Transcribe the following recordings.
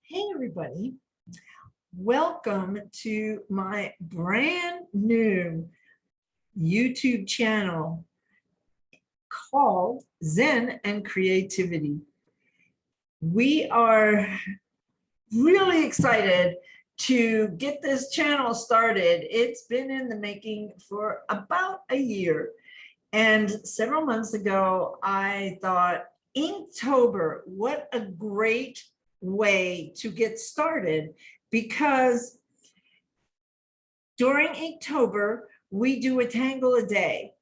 Hey everybody, welcome to my brand new YouTube channel called Zen and Creativity. We are really excited to get this channel started. It's been in the making for about a year. And several months ago, I thought, Inktober, what a great way to get started, because during Inktober, we do a tangle a day,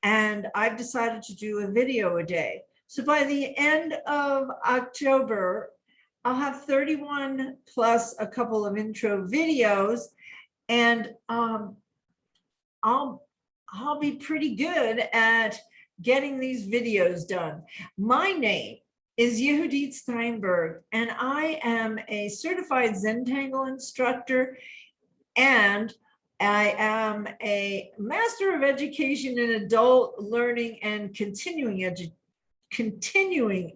and I've decided to do a video a day. So by the end of October, I'll have 31 plus a couple of intro videos, and I'll be pretty good at getting these videos done. My name is Yehudit Steinberg, and I am a certified Zentangle instructor, and I am a Master of Education in Adult Learning and Continuing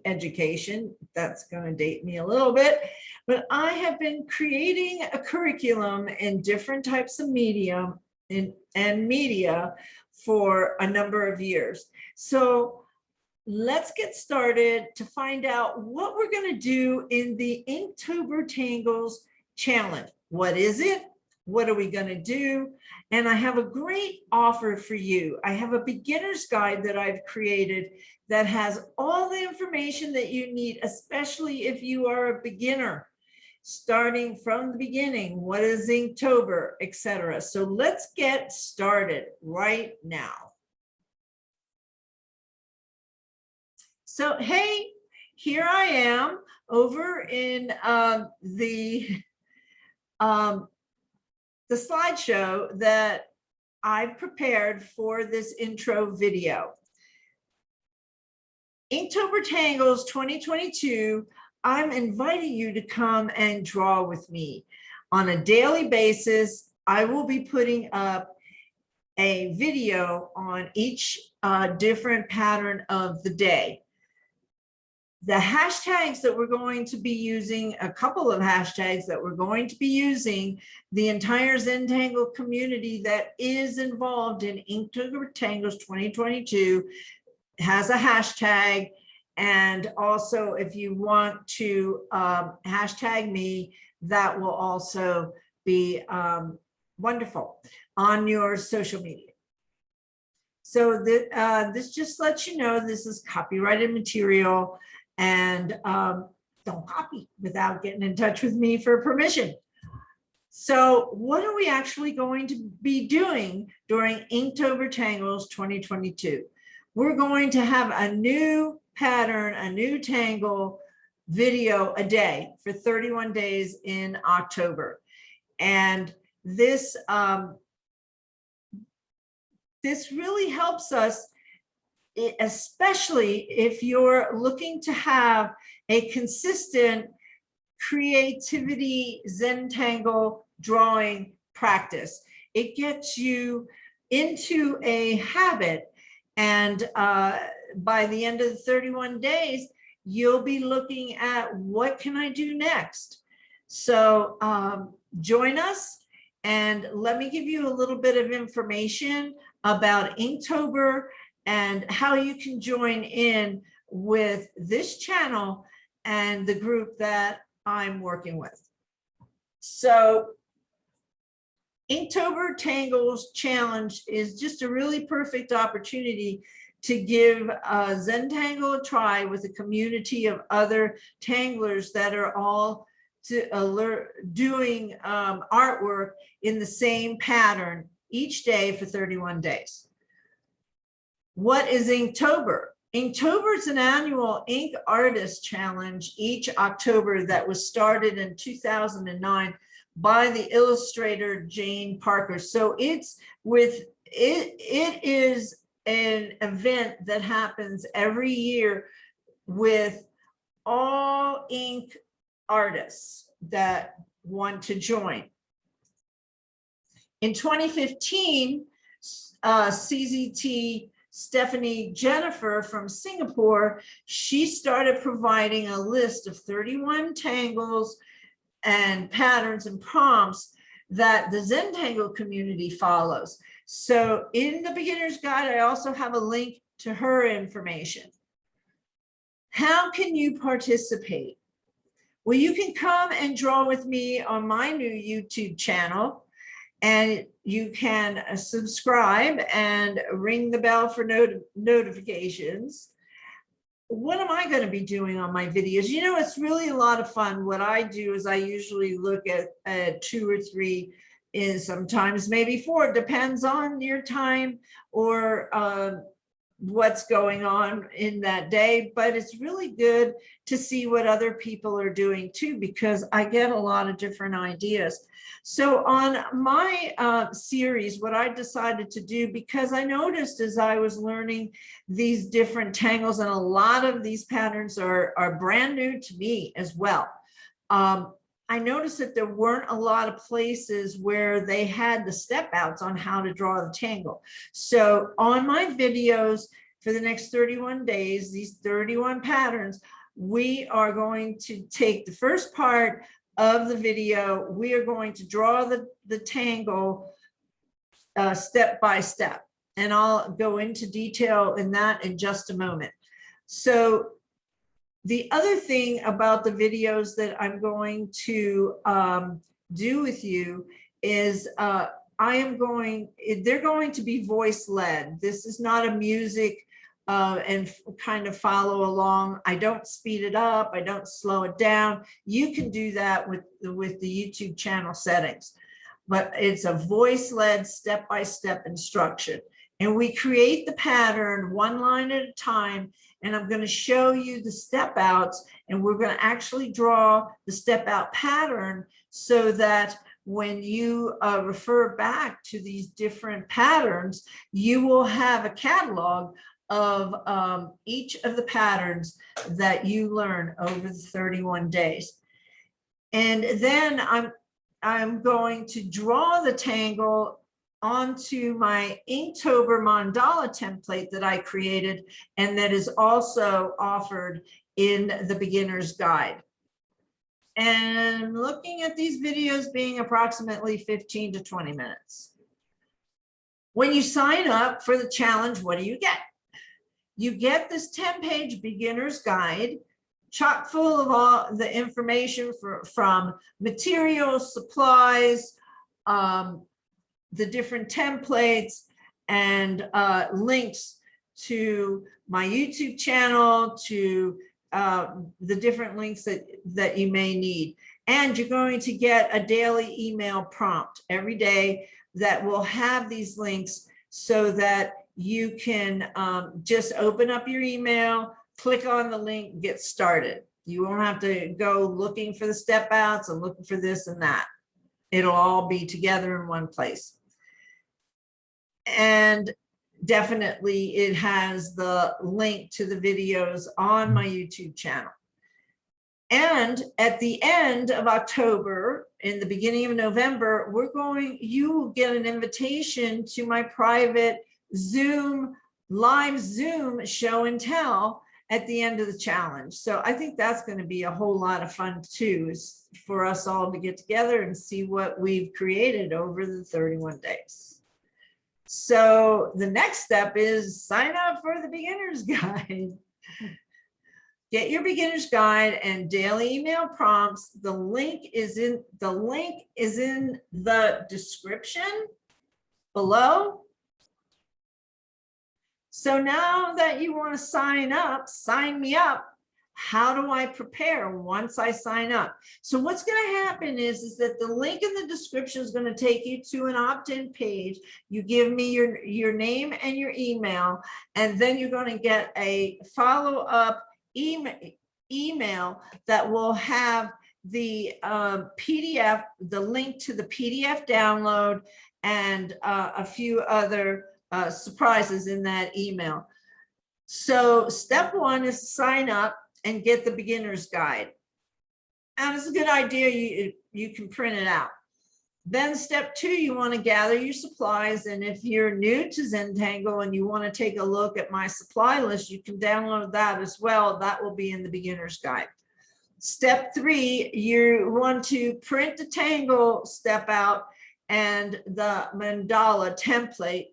Education. That's going to date me a little bit, but I have been creating a curriculum in different types of media for a number of years. So let's get started to find out what we're going to do in the Inktober Tangles challenge. What is it? What are we going to do? And I have a great offer for you. I have a beginner's guide that I've created that has all the information that you need, especially if you are a beginner, starting from the beginning. What is Inktober, etc. So let's get started right now. So, hey, here I am over in the slideshow that I've prepared for this intro video. Inktober Tangles 2022, I'm inviting you to come and draw with me. On a daily basis, I will be putting up a video on each different pattern of the day. The hashtags that we're going to be using, a couple of hashtags that we're going to be using, the entire Zentangle community that is involved in Inktober Tangles 2022 has a hashtag. And also, if you want to hashtag me, that will also be wonderful on your social media. So this just lets you know this is copyrighted material, and don't copy without getting in touch with me for permission. So what are we actually going to be doing during Inktober Tangles 2022? We're going to have a new pattern, a new tangle video a day for 31 days in October. And this really helps us, especially if you're looking to have a consistent creativity Zentangle drawing practice. It gets you into a habit, and by the end of the 31 days, you'll be looking at what can I do next. So join us, and let me give you a little bit of information about Inktober and how you can join in with this channel and the group that I'm working with. So Inktober Tangles Challenge is just a really perfect opportunity to give Zentangle a try with a community of other tanglers that are all doing artwork in the same pattern each day for 31 days. What is Inktober? Inktober is an annual ink artist challenge each October that was started in 2009 by the illustrator Jane Parker. So it is an event that happens every year with all ink artists that want to join. In 2015, CZT Stephanie Jennifer from Singapore, she started providing a list of 31 tangles and patterns and prompts that the Zentangle community follows. So in the beginner's guide, I also have a link to her information. How can you participate? Well, you can come and draw with me on my new YouTube channel, and you can subscribe and ring the bell for notifications. What am I going to be doing on my videos? You know, it's really a lot of fun. What I do is I usually look at 2 or 3, is sometimes maybe 4, depends on your time or what's going on in that day. But it's really good to see what other people are doing too, because I get a lot of different ideas. So on my series, what I decided to do, because I noticed as I was learning these different tangles, and a lot of these patterns are brand new to me as well. I noticed that there weren't a lot of places where they had the step outs on how to draw the tangle. So on my videos for the next 31 days, these 31 patterns, we are going to take the first part of the video. We are going to draw the tangle step by step, and I'll go into detail in that in just a moment. So the other thing about the videos that I'm going to do with you is they're going to be voice led. This is not a music and kind of follow along. I don't speed it up. I don't slow it down. You can do that with the YouTube channel settings, but it's a voice led step-by-step instruction. And we create the pattern one line at a time. And I'm going to show you the step outs, and we're going to actually draw the step out pattern so that when you refer back to these different patterns, you will have a catalog of each of the patterns that you learn over the 31 days. And then I'm going to draw the tangle onto my Inktober mandala template that I created, and that is also offered in the beginner's guide. And I'm looking at these videos being approximately 15 to 20 minutes. When you sign up for the challenge, what do you get? You get this 10-page beginner's guide, chock full of all the information from materials, supplies, the different templates, and links to my YouTube channel, to the different links that you may need. And you're going to get a daily email prompt every day that will have these links so that you can just open up your email, click on the link, get started. You won't have to go looking for the step outs and looking for this and that. It'll all be together in one place. And definitely it has the link to the videos on my YouTube channel. And at the end of October, in the beginning of November, you will get an invitation to my private live Zoom show and tell at the end of the challenge. So I think that's going to be a whole lot of fun too, is for us all to get together and see what we've created over the 31 days. So the next step is sign up for the beginner's guide. Get your beginner's guide and daily email prompts. The link is in the description below. So now that you want to sign me up. How do I prepare once I sign up? So what's going to happen is that the link in the description is going to take you to an opt-in page. You give me your name and your email, and then you're going to get a follow-up email that will have the PDF, the link to the PDF download, and a few other surprises in that email. So step 1 is to sign up and get the beginner's guide. And it's a good idea, you can print it out. Then step 2, you want to gather your supplies. And if you're new to Zentangle and you want to take a look at my supply list, you can download that as well. That will be in the beginner's guide. Step 3, you want to print the tangle step out and the mandala template.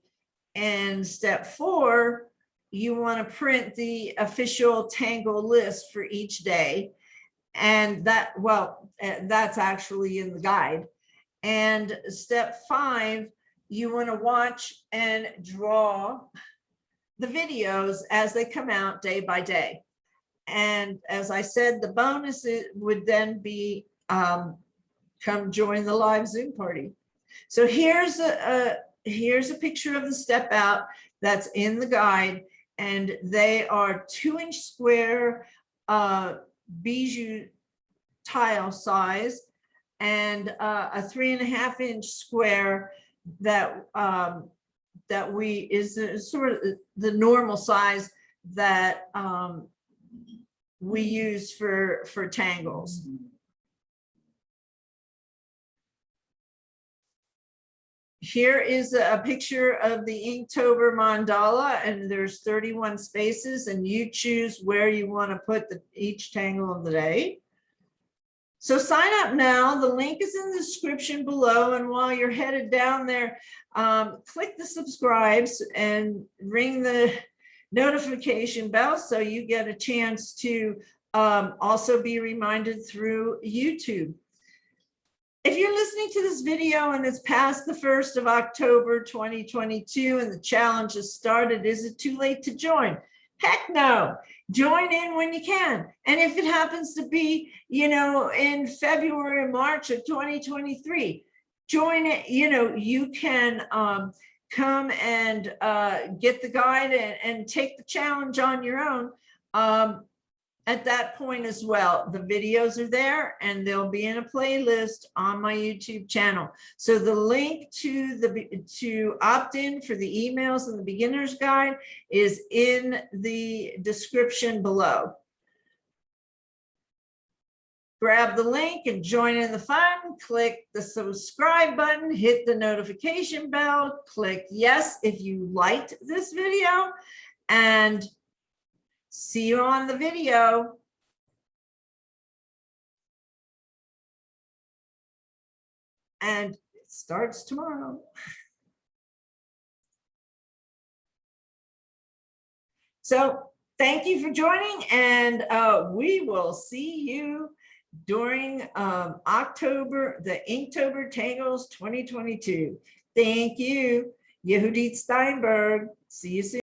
And step 4, you want to print the official tangle list for each day. And that, well, that's actually in the guide. And step 5, you want to watch and draw the videos as they come out day by day. And as I said, the bonus would then be come join the live Zoom party. So here's a picture of the step out that's in the guide, and they are 2-inch square bijou tile size and a 3.5-inch square that is sort of the normal size that we use for tangles. Here is a picture of the Inktober mandala, and there's 31 spaces, and you choose where you want to put each tangle of the day. So sign up now. The link is in the description below, and while you're headed down there, click the subscribes and ring the notification bell so you get a chance to also be reminded through YouTube. If you're listening to this video and it's past the 1st of October 2022 and the challenge has started, is it too late to join? Heck no. Join in when you can. And if it happens to be, in February or March of 2023, join it. You can come and get the guide and take the challenge on your own at that point as well. The videos are there and they'll be in a playlist on my YouTube channel. So the link to opt in for the emails and the beginner's guide is in the description below. Grab the link and join in the fun. Click the subscribe button, hit the notification bell, click yes if you liked this video, and see you on the video. And it starts tomorrow. So thank you for joining, and we will see you during the Inktober Tangles 2022. Thank you, Yehudit Steinberg. See you soon.